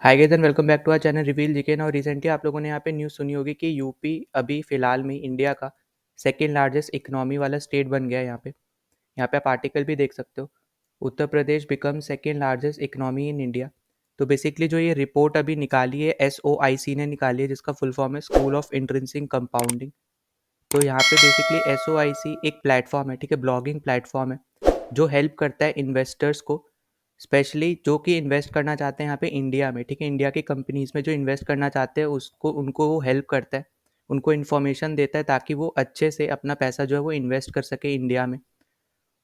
Hi guys and welcome back to our channel reveal GK. Now recently आप लोगों ने यहाँ पे न्यूज़ सुनी होगी कि यूपी अभी फ़िलहाल में इंडिया का सेकंड लार्जेस्ट इकोनॉमी वाला स्टेट बन गया है। यहाँ पे आप आर्टिकल भी देख सकते हो। Uttar Pradesh become second largest economy in India. तो बेसिकली जो ये रिपोर्ट अभी निकाली है SOIC ने निकाली है, जिसका फुल फॉर्म है स्कूल ऑफ इंट्रिंसिक कंपाउंडिंग। तो यहाँ पे बेसिकली SOIC एक प्लेटफॉर्म है, ठीक है, ब्लॉगिंग प्लेटफॉर्म है जो हेल्प करता है इन्वेस्टर्स को, स्पेशली जो कि इन्वेस्ट करना चाहते हैं यहाँ पे इंडिया में, ठीक है, इंडिया की कंपनीज में जो इन्वेस्ट करना चाहते हैं उसको उनको वो हेल्प करता है, उनको इन्फॉर्मेशन देता है ताकि वो अच्छे से अपना पैसा जो है वो इन्वेस्ट कर सके इंडिया में।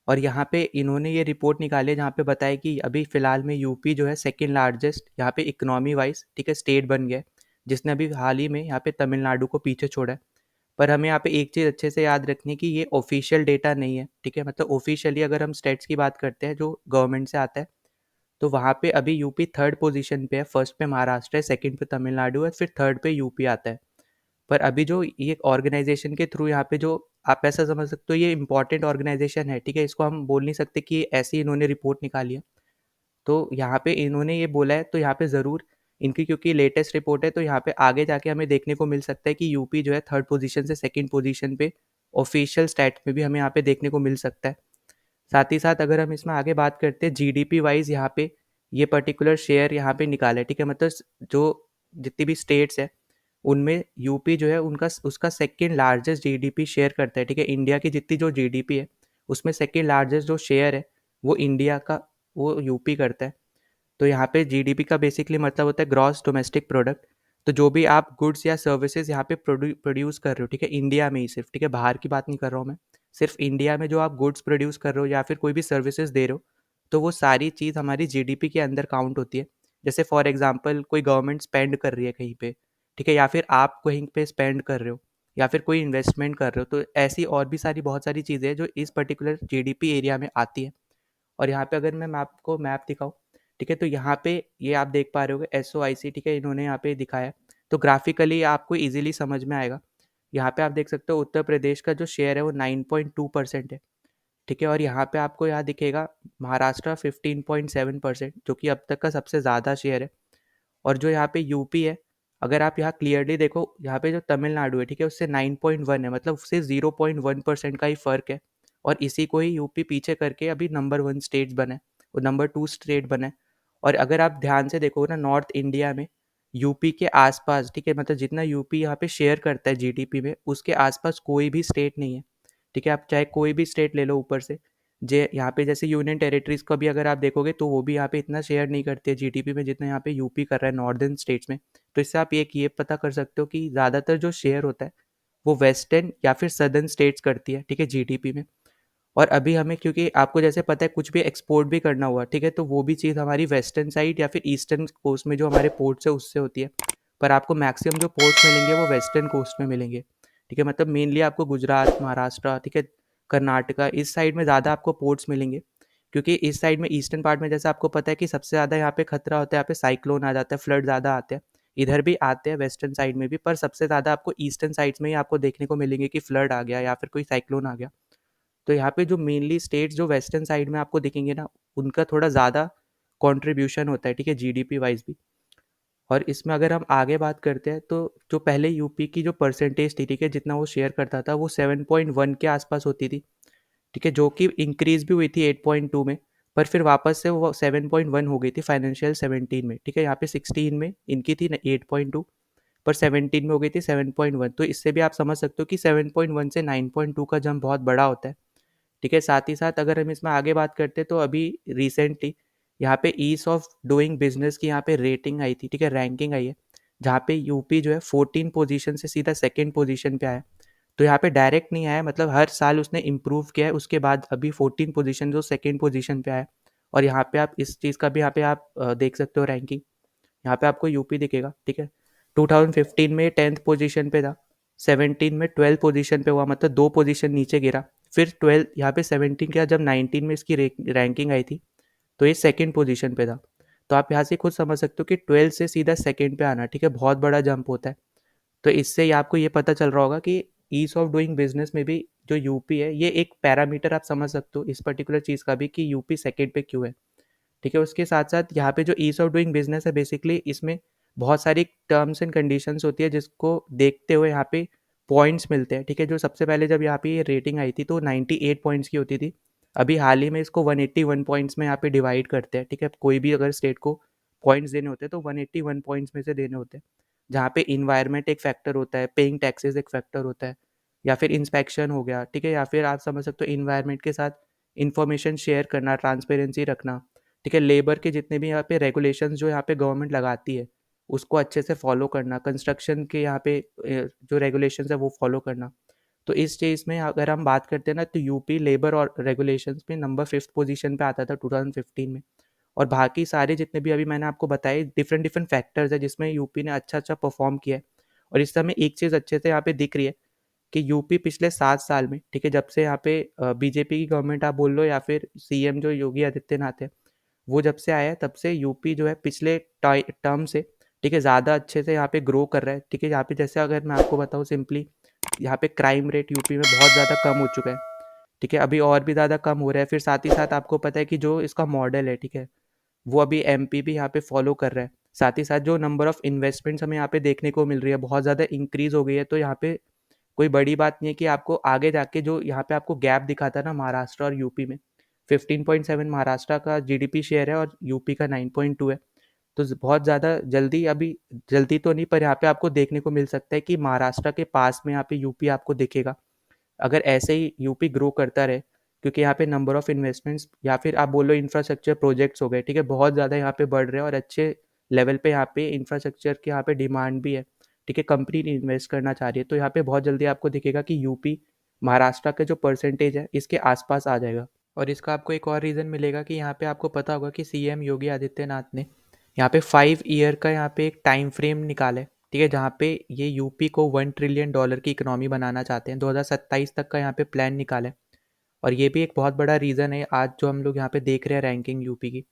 और यहाँ पे इन्होंने ये रिपोर्ट निकाली है जहाँ पे बताया कि अभी फ़िलहाल में यूपी जो है सेकेंड लार्जेस्ट यहाँ पे इकोनॉमी वाइज, ठीक है, स्टेट बन गया है, जिसने अभी हाल ही में यहाँ पे तमिलनाडु को पीछे छोड़ा है। पर हमें यहाँ पे एक चीज़ अच्छे से याद रखनी है कि ये ऑफिशियल डेटा नहीं है, ठीक है, मतलब ऑफिशियली अगर हम स्टेट्स की बात करते हैं जो गवर्नमेंट से आता है, तो वहाँ पे अभी यूपी थर्ड पोजीशन पे है। फर्स्ट पे महाराष्ट्र है, सेकंड पे तमिलनाडु है, फिर थर्ड पे यूपी आता है। पर अभी जो ये ऑर्गेनाइजेशन के थ्रू यहाँ पे जो आप ऐसा समझ सकते हो ये इंपॉर्टेंट ऑर्गेनाइजेशन है, ठीक है, इसको हम बोल नहीं सकते कि ऐसे ही इन्होंने रिपोर्ट निकाली है। तो यहाँ पे इन्होंने ये बोला है तो यहाँ पे ज़रूर इनकी, क्योंकि लेटेस्ट रिपोर्ट है, तो यहाँ पे आगे जाके हमें देखने को मिल सकता है कि यूपी जो है थर्ड पोजीशन से सेकंड पोजीशन पे ऑफिशियल स्टैट में भी हमें यहाँ पे देखने को मिल सकता है। साथ ही साथ अगर हम इसमें आगे बात करते हैं जीडीपी वाइज, यहाँ पे ये पर्टिकुलर शेयर यहाँ पे निकाला है, ठीक है, मतलब जो जितनी भी स्टेट्स है उनमें यूपी जो है उनका उसका सेकंड लार्जेस्ट जीडीपी शेयर करता है, ठीक है, इंडिया की जितनी जो जीडीपी है उसमें सेकंड लार्जेस्ट जो शेयर है वो इंडिया का, वो यूपी करता है। तो यहाँ पे जीडीपी का बेसिकली मतलब होता है ग्रॉस डोमेस्टिक प्रोडक्ट। तो जो भी आप गुड्स या सर्विसेज यहाँ पे प्रोड्यूस कर रहे हो, ठीक है, इंडिया में ही सिर्फ, ठीक है, बाहर की बात नहीं कर रहा हूँ मैं, सिर्फ इंडिया में जो आप गुड्स प्रोड्यूस कर रहे हो या फिर कोई भी सर्विसेज दे रहे हो, तो वो सारी चीज़ हमारी जीडीपी के अंदर काउंट होती है। जैसे फॉर एग्जांपल कोई गवर्नमेंट स्पेंड कर रही है कहीं पे, ठीक है, या फिर आप कहीं पे स्पेंड कर रहे हो या फिर कोई इन्वेस्टमेंट कर रहे हो, तो ऐसी और भी सारी बहुत सारी चीज़ें हैं जो इस पर्टिकुलर जीडीपी एरिया में आती है। और यहाँ पे अगर मैं आपको मैप दिखाऊँ, ठीक है, तो यहाँ पे ये आप देख पा रहे होगे SOIC, ठीक है, इन्होंने यहाँ पे दिखाया है। तो ग्राफिकली आपको इजीली समझ में आएगा। यहाँ पे आप देख सकते हो उत्तर प्रदेश का जो शेयर है वो 9.2% है, ठीक है, और यहाँ पे आपको यहाँ दिखेगा महाराष्ट्र 15.7%, जो कि अब तक का सबसे ज़्यादा शेयर है। और जो यहाँ पे यूपी है, अगर आप यहाँ क्लियरली देखो, यहाँ पे जो तमिलनाडु है, ठीक है, उससे 9.1 है, मतलब उससे 0.1% का ही फ़र्क है। और इसी को ही यूपी पीछे करके अभी नंबर 1 स्टेट बना है, वो नंबर 2 स्टेट बना है। और अगर आप ध्यान से देखोगे ना, नॉर्थ इंडिया में यूपी के आसपास, ठीक है, मतलब जितना यूपी यहाँ पे शेयर करता है जीडीपी में, उसके आसपास कोई भी स्टेट नहीं है, ठीक है, आप चाहे कोई भी स्टेट ले लो ऊपर से। जे यहाँ पे जैसे यूनियन टेरिटरीज का भी अगर आप देखोगे तो वो भी यहाँ पे इतना शेयर नहीं करते हैं जीडीपी में जितना यहाँ पे यूपी कर रहा है नॉर्दर्न स्टेट्स में। तो इससे आप ये पता कर सकते हो कि ज़्यादातर जो शेयर होता है वो वेस्टर्न या फिर सदर्न स्टेट्स करती है, ठीक है, जीडीपी में। और अभी हमें, क्योंकि आपको जैसे पता है कुछ भी एक्सपोर्ट भी करना हुआ, ठीक है, तो वो भी चीज़ हमारी वेस्टर्न साइड या फिर ईस्टर्न कोस्ट में जो हमारे पोर्ट्स है उससे होती है। पर आपको मैक्सिमम जो पोर्ट्स मिलेंगे वो वेस्टर्न कोस्ट में मिलेंगे, ठीक है, मतलब मेनली आपको गुजरात, महाराष्ट्र, ठीक है, कर्नाटका, इस साइड में ज़्यादा आपको पोर्ट्स मिलेंगे। क्योंकि इस साइड में ईस्टर्न पार्ट में जैसे आपको पता है कि सबसे ज़्यादा यहाँ पे खतरा होता है, यहाँ पे साइक्लोन आ जाता है, फ्लड ज़्यादा आते हैं। इधर भी आते हैं वेस्टर्न साइड में भी, पर सबसे ज़्यादा आपको ईस्टर्न साइड्स में ही आपको देखने को मिलेंगे कि फ्लड आ गया या फिर कोई साइक्लोन आ गया। तो यहाँ पे जो मेनली स्टेट्स जो वेस्टर्न साइड में आपको दिखेंगे ना, उनका थोड़ा ज़्यादा कंट्रीब्यूशन होता है, ठीक है, जीडीपी वाइज भी। और इसमें अगर हम आगे बात करते हैं तो जो पहले यूपी की जो परसेंटेज थी, ठीक है, जितना वो शेयर करता था वो 7.1 के आसपास होती थी, ठीक है, जो कि इंक्रीज भी हुई थी 8.2 में। पर फिर वापस से वो 7.1 हो गई थी फाइनेंशियल 17 में, ठीक है, यहाँ पे 16 में इनकी थी 8.2, पर 17 में हो गई थी 7.1। तो इससे भी आप समझ सकते हो कि 7.1 से 9.2 का जंप बहुत बड़ा होता है, ठीक है। साथ ही साथ अगर हम इसमें आगे बात करते हैं तो अभी रिसेंटली यहाँ पे ईज ऑफ डूइंग बिजनेस की यहाँ पे रेटिंग आई थी, ठीक है, रैंकिंग आई है, जहाँ पे यूपी जो है 14 पोजीशन से सीधा सेकंड पोजीशन पे आया। तो यहाँ पे डायरेक्ट नहीं आया, मतलब हर साल उसने इम्प्रूव किया है, उसके बाद अभी 14 पोजीशन जो सेकंड पोजीशन पे आया। और यहाँ पे आप इस चीज़ का भी यहाँ पे आप देख सकते हो रैंकिंग, यहाँ पे आपको यूपी दिखेगा, ठीक है, 2015 में 10th पोजीशन पे था, 17 में 12 पोजीशन पे हुआ, मतलब 2 पोजीशन नीचे गिरा। फिर 12 यहाँ पे 17 किया, जब 19 में इसकी रैंकिंग आई थी तो ये सेकंड पोजीशन पे था। तो आप यहाँ से खुद समझ सकते हो कि 12 से सीधा सेकंड पे आना, ठीक है, बहुत बड़ा जंप होता है। तो इससे ही आपको ये पता चल रहा होगा कि ईज ऑफ डूइंग बिजनेस में भी जो यूपी है, ये एक पैरामीटर आप समझ सकते हो इस पर्टिकुलर चीज़ का भी कि यूपी सेकंड पे क्यों है। ठीक है। उसके साथ-साथ यहाँ पे जो ईज़ ऑफ डूइंग बिज़नेस है बेसिकली इसमें बहुत सारी टर्म्स एंड कंडीशंस होती है जिसको देखते हुए यहाँ पे पॉइंट्स मिलते हैं, ठीक है। जो सबसे पहले जब यहाँ पे ये रेटिंग आई थी तो 98 पॉइंट्स की होती थी। अभी हाल ही में इसको 181 पॉइंट्स में यहाँ पे डिवाइड करते हैं, ठीक है। कोई भी अगर स्टेट को पॉइंट्स देने होते हैं तो 181 पॉइंट्स में से देने होते हैं। जहाँ पे एनवायरनमेंट एक फैक्टर होता है, पेइंग टैक्सेस एक फैक्टर होता है, या फिर इंस्पेक्शन हो गया, ठीक है। या फिर आप समझ सकते हो एनवायरनमेंट के साथ इन्फॉर्मेशन शेयर करना, ट्रांसपेरेंसी रखना, ठीक है। लेबर के जितने भी यहाँ पे रेगुलेशंस जो यहाँ पे गवर्नमेंट लगाती है उसको अच्छे से फॉलो करना, कंस्ट्रक्शन के यहाँ पे जो रेगुलेशंस है वो फॉलो करना। तो इस चीज़ में अगर हम बात करते हैं ना तो यूपी लेबर और रेगुलेशंस में नंबर 5th पोजीशन पे आता था 2015 में। और बाकी सारे जितने भी अभी मैंने आपको बताए डिफरेंट डिफरेंट फैक्टर्स है जिसमें यूपी ने अच्छा अच्छा परफॉर्म किया है। और इस समय एक चीज़ अच्छे से यहाँ पे दिख रही है कि यूपी पिछले 7 साल में, ठीक है, जब से यहाँ पे बीजेपी की गवर्नमेंट आप बोल लो या फिर सीएम जो योगी आदित्यनाथ है वो जब से आया है तब से यूपी जो है पिछले टर्म से, ठीक है, ज़्यादा अच्छे से यहाँ पे ग्रो कर रहा है, ठीक है। यहाँ पे जैसे अगर मैं आपको बताऊँ सिंपली, यहाँ पे क्राइम रेट यूपी में बहुत ज़्यादा कम हो चुका है, ठीक है। अभी और भी ज़्यादा कम हो रहा है। फिर साथ ही साथ आपको पता है कि जो इसका मॉडल है, ठीक है, वो अभी एमपी भी यहाँ पे फॉलो कर रहा है। साथ ही साथ जो नंबर ऑफ इन्वेस्टमेंट्स हमें यहाँ पे देखने को मिल रही है बहुत ज़्यादा इंक्रीज हो गई है। तो यहाँ पे कोई बड़ी बात नहीं है कि आपको आगे जाके जो यहाँ पे आपको गैप दिखाता है ना महाराष्ट्र और यूपी में, 15.7 महाराष्ट्र का जीडीपी शेयर है और यूपी का 9.2 है। तो बहुत ज़्यादा जल्दी, अभी जल्दी तो नहीं, पर यहाँ पे आपको देखने को मिल सकता है कि महाराष्ट्र के पास में यहाँ पे यूपी आपको दिखेगा अगर ऐसे ही यूपी ग्रो करता रहे। क्योंकि यहाँ पे नंबर ऑफ इन्वेस्टमेंट्स या फिर आप बोलो इंफ्रास्ट्रक्चर प्रोजेक्ट्स हो गए, ठीक है, बहुत ज़्यादा यहाँ पे बढ़ रहे हैं और अच्छे लेवल पे यहाँ पे इंफ्रास्ट्रक्चर की यहाँ पे डिमांड भी है, ठीक है। कंपनी इन्वेस्ट करना चाह रही है तो यहाँ पे बहुत जल्दी आपको दिखेगा कि यूपी महाराष्ट्र का जो परसेंटेज है इसके आसपास आ जाएगा। और इसका आपको एक और रीज़न मिलेगा कि यहाँ पे आपको पता होगा कि सीएम योगी आदित्यनाथ ने यहाँ पे 5 ईयर का यहाँ पे एक टाइम फ्रेम निकाला है, ठीक है, जहाँ पे ये यूपी को $1 ट्रिलियन की इकोनॉमी बनाना चाहते हैं। 2027 तक का यहाँ पे प्लान निकाला है। और ये भी एक बहुत बड़ा रीज़न है आज जो हम लोग यहाँ पे देख रहे हैं रैंकिंग यूपी की।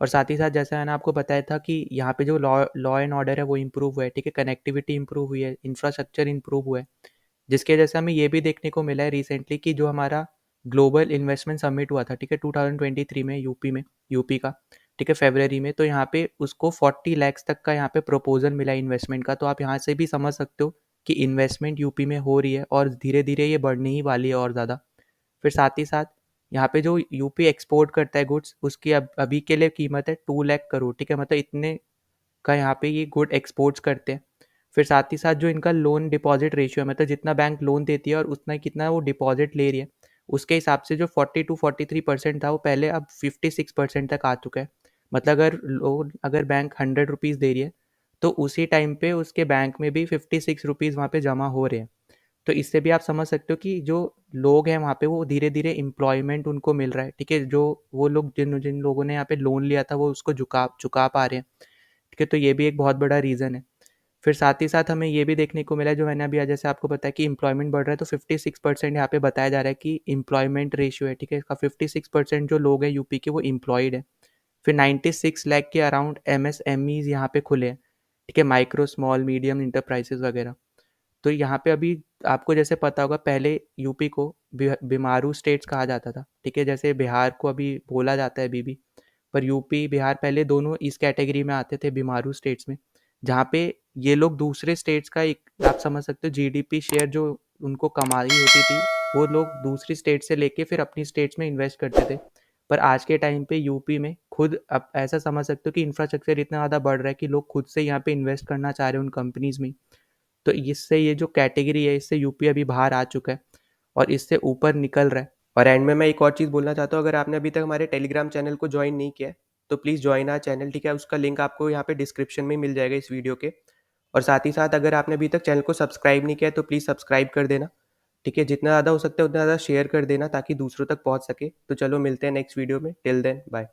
और साथ ही साथ जैसा मैंने आपको बताया था कि यहाँ पे जो लॉ एंड ऑर्डर है वो इम्प्रूव हुआ है, ठीक है, कनेक्टिविटी इम्प्रूव हुई है, इंफ्रास्ट्रक्चर इम्प्रूव हुआ है। जिसकी वजह से हमें ये भी देखने को मिला है रिसेंटली कि जो हमारा ग्लोबल इन्वेस्टमेंट समिट हुआ था, ठीक है, 2023 में यूपी का, ठीक है, फरवरी में, तो यहाँ पे उसको 40 लाख तक का यहाँ पे प्रपोजल मिला इन्वेस्टमेंट का। तो आप यहाँ से भी समझ सकते हो कि इन्वेस्टमेंट यूपी में हो रही है और धीरे धीरे ये बढ़ने ही वाली है और ज़्यादा। फिर साथ ही साथ यहाँ पे जो यूपी एक्सपोर्ट करता है गुड्स उसकी अभी के लिए कीमत है 2 लाख करोड़, ठीक है, मतलब इतने का यहाँ पे ये गुड एक्सपोर्ट्स करते हैं। फिर साथ ही साथ जो इनका लोन डिपॉजिट रेशियो है, मतलब जितना बैंक लोन देती है और उतना कितना वो डिपॉजिट ले रही है, उसके हिसाब से जो 40 to 43% था वो पहले अब 56% तक आ चुका है। मतलब अगर बैंक 100 रुपीज़ दे रही है तो उसी टाइम पे उसके बैंक में भी 56 रुपीज़ वहाँ पे जमा हो रहे हैं। तो इससे भी आप समझ सकते हो कि जो लोग हैं वहाँ पे वो धीरे धीरे एम्प्लॉयमेंट उनको मिल रहा है, ठीक है। जो वो लोग जिन जिन लोगों ने यहाँ पे लोन लिया था वो उसको चुका चुका पा रहे हैं, ठीक है। तो ये भी एक बहुत बड़ा रीज़न है। फिर साथ ही साथ हमें ये भी देखने को मिला है जो मैंने अभी जैसे आपको बताया कि एम्प्लॉयमेंट बढ़ रहा है तो 56% यहाँ पे बताया जा रहा है कि एम्प्लॉयमेंट रेशियो है, ठीक है, इसका 56% जो लोग हैं यूपी के वो एम्प्लॉयड है। फिर 96 लाख के अराउंड एमएसएमईज यहाँ पे खुले हैं, ठीक है, माइक्रो स्मॉल मीडियम इंटरप्राइजेज वगैरह। तो यहाँ पे अभी आपको जैसे पता होगा पहले यूपी को बीमारू स्टेट्स कहा जाता था, ठीक है, जैसे बिहार को अभी बोला जाता है अभी भी। पर यूपी बिहार पहले दोनों इस कैटेगरी में आते थे बीमारू स्टेट्स में, जहाँ पे ये लोग दूसरे स्टेट्स का एक आप समझ सकते हो जीडीपी शेयर जो उनको कमाई होती थी वो लोग दूसरी स्टेट से लेके फिर अपनी स्टेट्स में इन्वेस्ट करते थे। पर आज के टाइम पे यूपी में खुद अब ऐसा समझ सकते हो कि इंफ्रास्ट्रक्चर इतना ज़्यादा बढ़ रहा है कि लोग खुद से यहाँ पे इन्वेस्ट करना चाह रहे हैं उन कंपनीज में। तो इससे ये जो कैटेगरी है इससे यूपी अभी बाहर आ चुका है और इससे ऊपर निकल रहा है। और एंड में मैं एक और चीज़ बोलना चाहता हूँ, अगर आपने अभी तक हमारे टेलीग्राम चैनल को ज्वाइन नहीं किया है तो प्लीज़ ज्वाइन आवर चैनल, ठीक है, उसका लिंक आपको यहाँ पे डिस्क्रिप्शन में मिल जाएगा इस वीडियो के। और साथ ही साथ अगर आपने अभी तक चैनल को सब्सक्राइब नहीं किया है तो प्लीज़ सब्सक्राइब कर देना, ठीक है, जितना ज़्यादा हो सकता है उतना ज़्यादा शेयर कर देना ताकि दूसरों तक पहुँच सके। तो चलो मिलते हैं नेक्स्ट वीडियो में, टिल देन बाय।